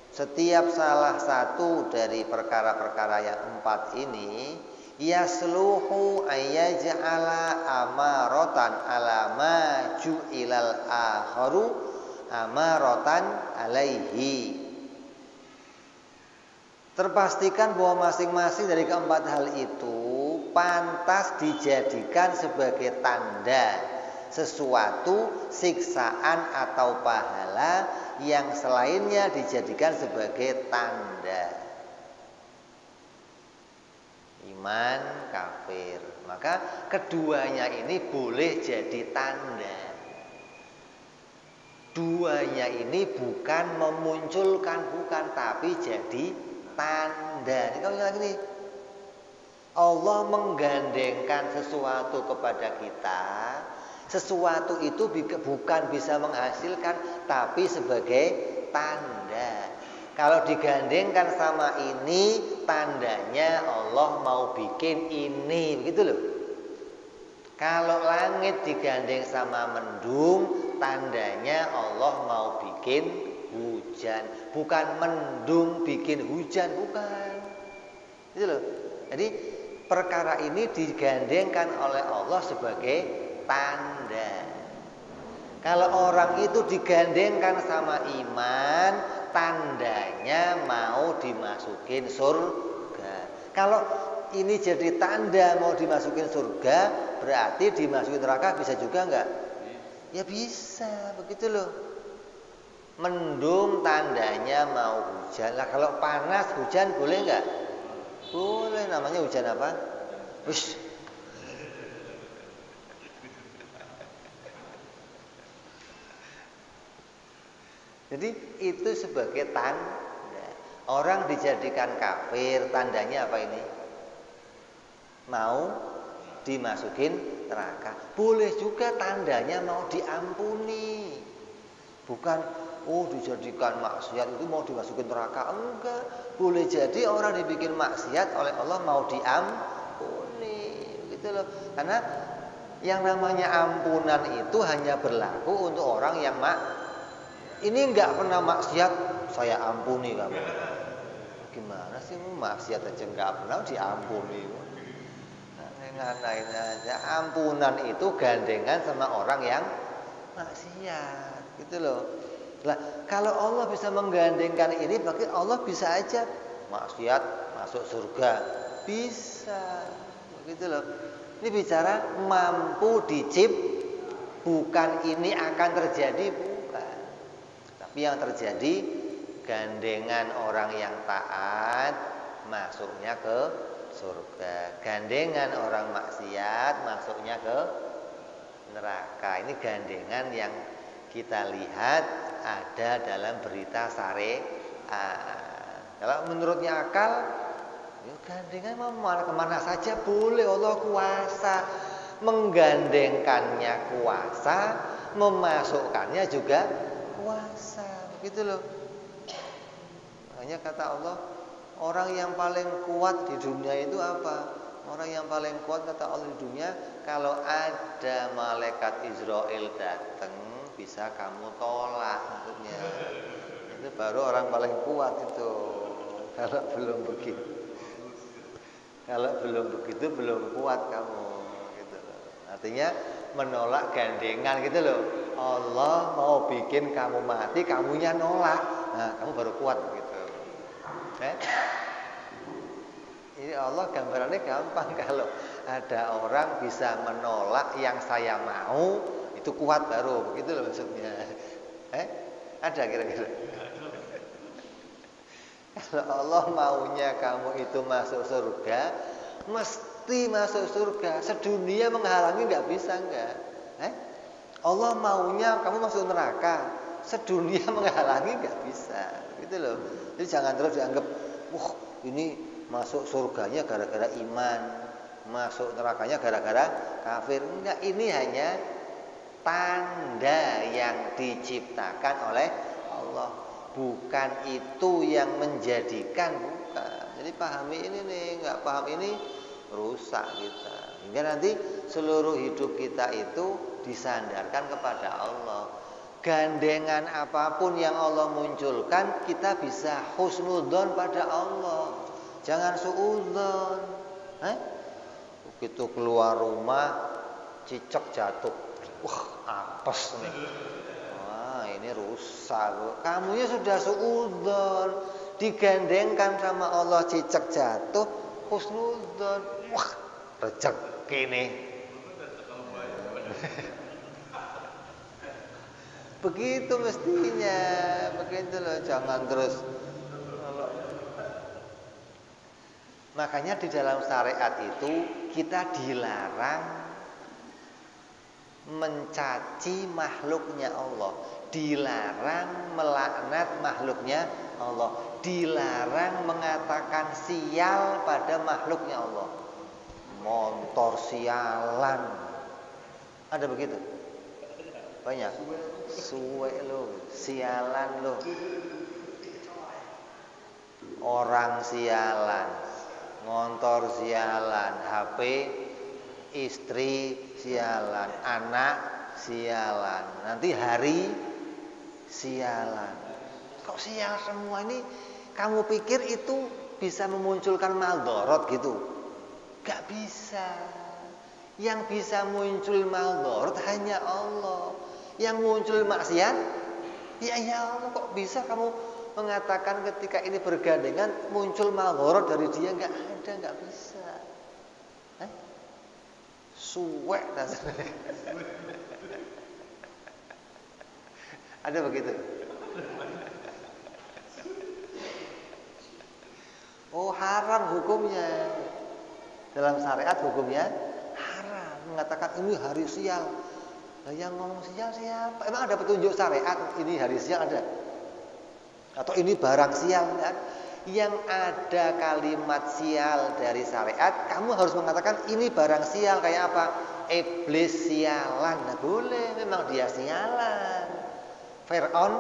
setiap salah satu dari perkara-perkara yang 4 ini yasluhu ayyaj'ala amaratan ala ma ju'ilal akharu amaratan alaihi. Terpastikan bahwa masing-masing dari keempat hal itu pantas dijadikan sebagai tanda sesuatu siksaan atau pahala yang selainnya dijadikan sebagai tanda. Iman, kafir. Maka keduanya ini boleh jadi tanda. Duanya ini bukan memunculkan, bukan, tapi jadi tanda. Ini kalau lagi nih, Allah menggandengkan sesuatu kepada kita. Sesuatu itu bukan bisa menghasilkan, tapi sebagai tanda. Kalau digandengkan sama ini, tandanya Allah mau bikin ini, begitu loh. Kalau langit digandeng sama mendung, tandanya Allah mau bikin hujan. Bukan mendung bikin hujan, bukan. Gitu loh. Jadi perkara ini digandengkan oleh Allah sebagai tanda. Kalau orang itu digandengkan sama iman, tandanya mau dimasukin surga. Kalau ini jadi tanda mau dimasukin surga, berarti dimasukin neraka bisa juga enggak? Ya bisa, begitu loh. Mendung tandanya mau hujan. Lah kalau panas hujan boleh enggak? Boleh, namanya hujan apa? Ush. Jadi itu sebagai tanda. Orang dijadikan kafir, tandanya apa ini? Mau dimasukin neraka. Boleh juga tandanya mau diampuni. Bukan, oh dijadikan maksiat itu mau dimasukin neraka. Enggak. Boleh jadi orang dibikin maksiat oleh Allah mau diampuni. Gitu loh. Karena yang namanya ampunan itu hanya berlaku untuk orang yang ini enggak pernah maksiat, saya ampuni kamu. Gimana sih maksiat aja enggak pernah diampuni? Nganain aja. Ampunan itu gandengan sama orang yang maksiat, gitu loh. Lah, kalau Allah bisa menggandengkan ini, berarti Allah bisa aja maksiat masuk surga. Bisa. Begitu loh. Ini bicara mampu bukan ini akan terjadi, bukan. Tapi yang terjadi gandengan orang yang taat masuknya ke surga. Gandengan orang maksiat masuknya ke neraka. Ini gandengan yang kita lihat ada dalam berita syariat. Kalau menurutnya akal, ya gandengan mau kemana saja boleh. Allah kuasa, menggandengkannya kuasa, memasukkannya juga kuasa. Begitu loh. Makanya kata Allah, orang yang paling kuat di dunia itu apa? Orang yang paling kuat kata Allah di dunia, kalau ada malaikat Israel datang, bisa kamu tolak maksudnya. Itu baru orang paling kuat itu. Kalau belum begitu belum kuat kamu gitu. Artinya menolak gandengan gitu loh. Allah mau bikin kamu mati, kamunya nolak. Nah, kamu baru kuat begitu. Ini Allah gambarannya gampang. Kalau ada orang bisa menolak yang saya mau, itu kuat baru, begitu loh maksudnya. Ada kira-kira? Kalau Allah maunya kamu itu masuk surga, mesti masuk surga. Sedunia menghalangi nggak bisa nggak? Allah maunya kamu masuk neraka, sedunia menghalangi nggak bisa, gitu loh. Jadi jangan terus dianggap, wah ini masuk surganya gara-gara iman, masuk nerakanya gara-gara kafir. Enggak, ini hanya tanda yang diciptakan oleh Allah, bukan itu yang menjadikan, bukan. Jadi pahami ini nih, nggak paham ini rusak kita. Hingga nanti seluruh hidup kita itu disandarkan kepada Allah. Gandengan apapun yang Allah munculkan, kita bisa husnudzon pada Allah. Jangan suudzon. Begitu keluar rumah, cicak jatuh. Wah, apes nih. Wah, ini rusak. Kamunya sudah suudzon, digandengkan sama Allah, cicak jatuh, husnudzon. Wah, rezeki nih. Begitu mestinya, begitu loh, jangan terus. Makanya di dalam syariat itu kita dilarang mencaci makhluknya Allah, dilarang melaknat makhluknya Allah, dilarang mengatakan sial pada makhluknya Allah. Montor sialan, ada begitu? Banyak. Suwe lo, sialan lo. Orang sialan, motor sialan, HP istri sialan, anak sialan, nanti hari sialan. Kok sial semua ini? Kamu pikir itu bisa memunculkan maldorot gitu? Gak bisa. Yang bisa muncul maldorot hanya Allah. Yang muncul maksiat, ya Allah, kok bisa kamu mengatakan ketika ini bergandengan muncul maldorot dari dia? Nggak ada, nggak bisa. Suwek rasanya. Ada begitu? Oh, haram hukumnya. Dalam syariat hukumnya haram, mengatakan ini hari sial. Nah, yang ngomong sial siapa? Emang ada petunjuk syariat ini hari sial ada? Atau ini barang sial kan? Yang ada kalimat sial dari syariat, kamu harus mengatakan ini barang sial. Kayak apa? Iblis sialan. Nah, boleh, memang dia sialan. Fir'aun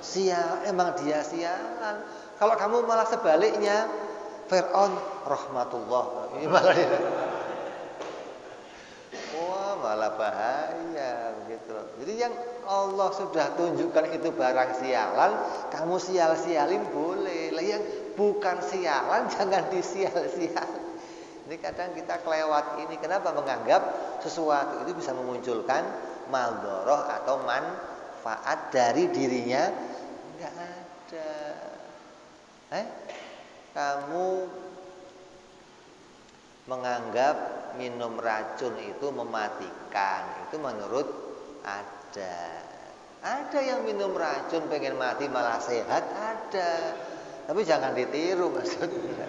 sial, emang dia sialan. Kalau kamu malah sebaliknya, Fir'aun rahmatullah, ini malah dia. Wah, malah bahaya begitu. Jadi yang Allah sudah tunjukkan itu barang sialan, kamu sial-sialin boleh. Lah yang bukan sialan jangan disial-sial. Ini kadang kita kelewat ini. Kenapa? Menganggap sesuatu itu bisa memunculkan maldoroh atau manfaat dari dirinya. Enggak ada. Kamu menganggap minum racun itu mematikan, itu menurut ada yang minum racun pengen mati malah sehat, ada, tapi jangan ditiru maksudnya.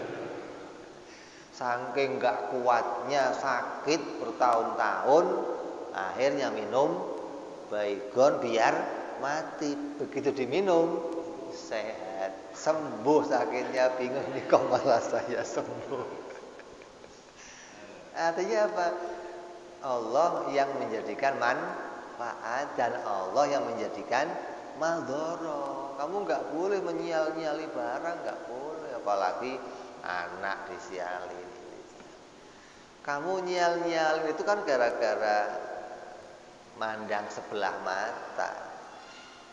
Saking gak kuatnya sakit bertahun-tahun, akhirnya minum baygon biar mati. Begitu diminum sehat, sembuh sakitnya, bingung nih kok malah saya sembuh. Artinya apa? Allah yang menjadikan manfaat dan Allah yang menjadikan maldoro. Kamu nggak boleh menyial-nyali barang, nggak boleh. Apalagi anak disialin. Kamu nyial-nyalin itu kan gara-gara mandang sebelah mata.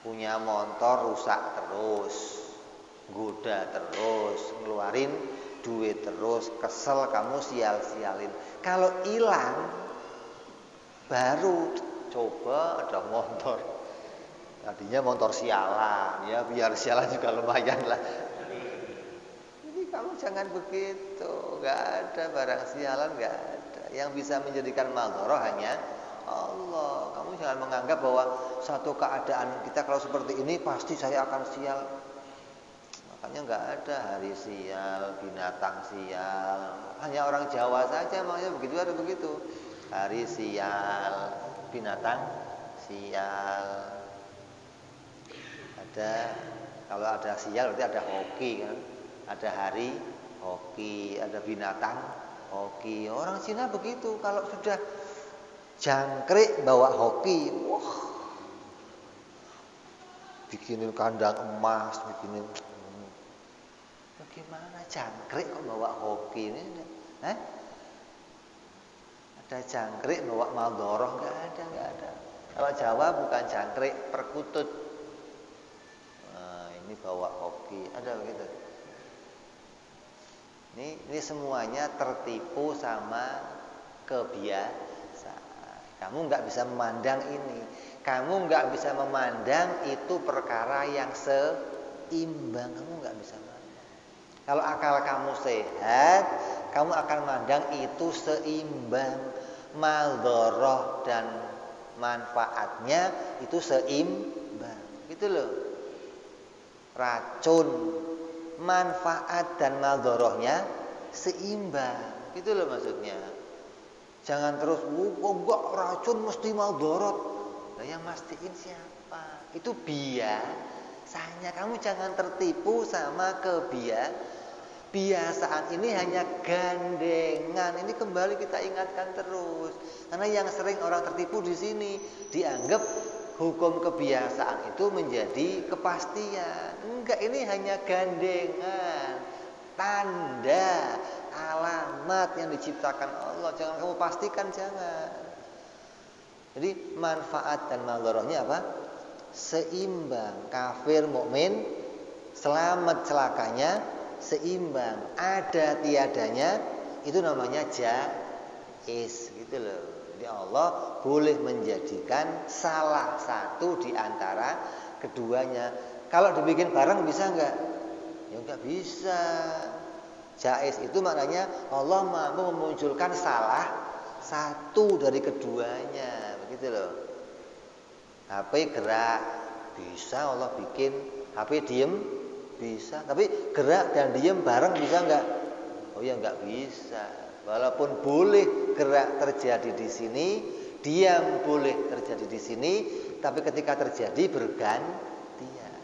Punya motor rusak terus, goda terus, ngeluarin duit terus, kesel kamu sial-sialin. Kalau hilang baru coba ada motor. Tadinya motor sialan, ya biar sialan juga lumayan lah. Jadi kamu jangan begitu, nggak ada barang sialan, nggak ada. Yang bisa menjadikan maldoroh hanya Allah. Kamu jangan menganggap bahwa satu keadaan kita kalau seperti ini pasti saya akan sial. Makanya nggak ada hari sial, binatang sial. Hanya orang Jawa saja makanya begitu, ada begitu. Hari sial, binatang sial. Ada, kalau ada sial berarti ada hoki kan. Ada hari hoki, ada binatang hoki. Orang Cina begitu, kalau sudah jangkrik bawa hoki, wah, bikinin kandang emas, bikinin. Bagaimana jangkrik kok bawa hoki ini? Ada jangkrik bawa Maldorong? Nggak ada. Kalau Jawa bukan jangkrik, perkutut. Nah, ini bawa hoki, ada begitu. Ini semuanya tertipu sama kebiasaan. Kamu nggak bisa memandang ini. Kamu nggak bisa memandang itu perkara yang seimbang. Kamu nggak bisa memandang. Kalau akal kamu sehat, kamu akan memandang itu seimbang. Maldoroh dan manfaatnya itu seimbang. Gitu loh. Racun, manfaat dan maldorohnya seimbang. Gitu loh maksudnya. Jangan terus, enggak, racun mesti maldorot. Nah, yang mastiin siapa? Itu biasanya. Kamu jangan tertipu sama kebiasaan. Ini hanya gandengan. Ini kembali kita ingatkan terus. Karena yang sering orang tertipu di sini dianggap hukum kebiasaan itu menjadi kepastian. Enggak, ini hanya gandengan, tanda, alamat yang diciptakan Allah. Jangan kamu pastikan, jangan. Jadi manfaat dan maldorohnya apa? Seimbang. Kafir, mukmin, selamat celakanya seimbang. Ada tiadanya itu namanya jaiz, gitu loh. Jadi Allah boleh menjadikan salah satu di antara keduanya. Kalau dibikin bareng bisa enggak? Ya enggak bisa. Jaiz itu maknanya Allah mampu memunculkan salah satu dari keduanya, begitu loh. HP gerak bisa Allah bikin, HP diem bisa. Tapi gerak dan diem bareng bisa enggak? Oh ya enggak bisa. Walaupun boleh gerak terjadi di sini, diam boleh terjadi di sini, tapi ketika terjadi bergantian.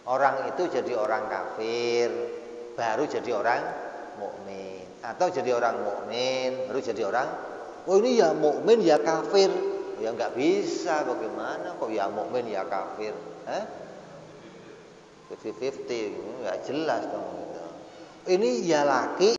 Orang itu jadi orang kafir, baru jadi orang mukmin, atau jadi orang mukmin, baru jadi orang. Oh ini ya mukmin ya kafir, ya nggak bisa. Bagaimana kok ya mukmin ya kafir? 50-50, nggak jelas dong. Ini ya laki.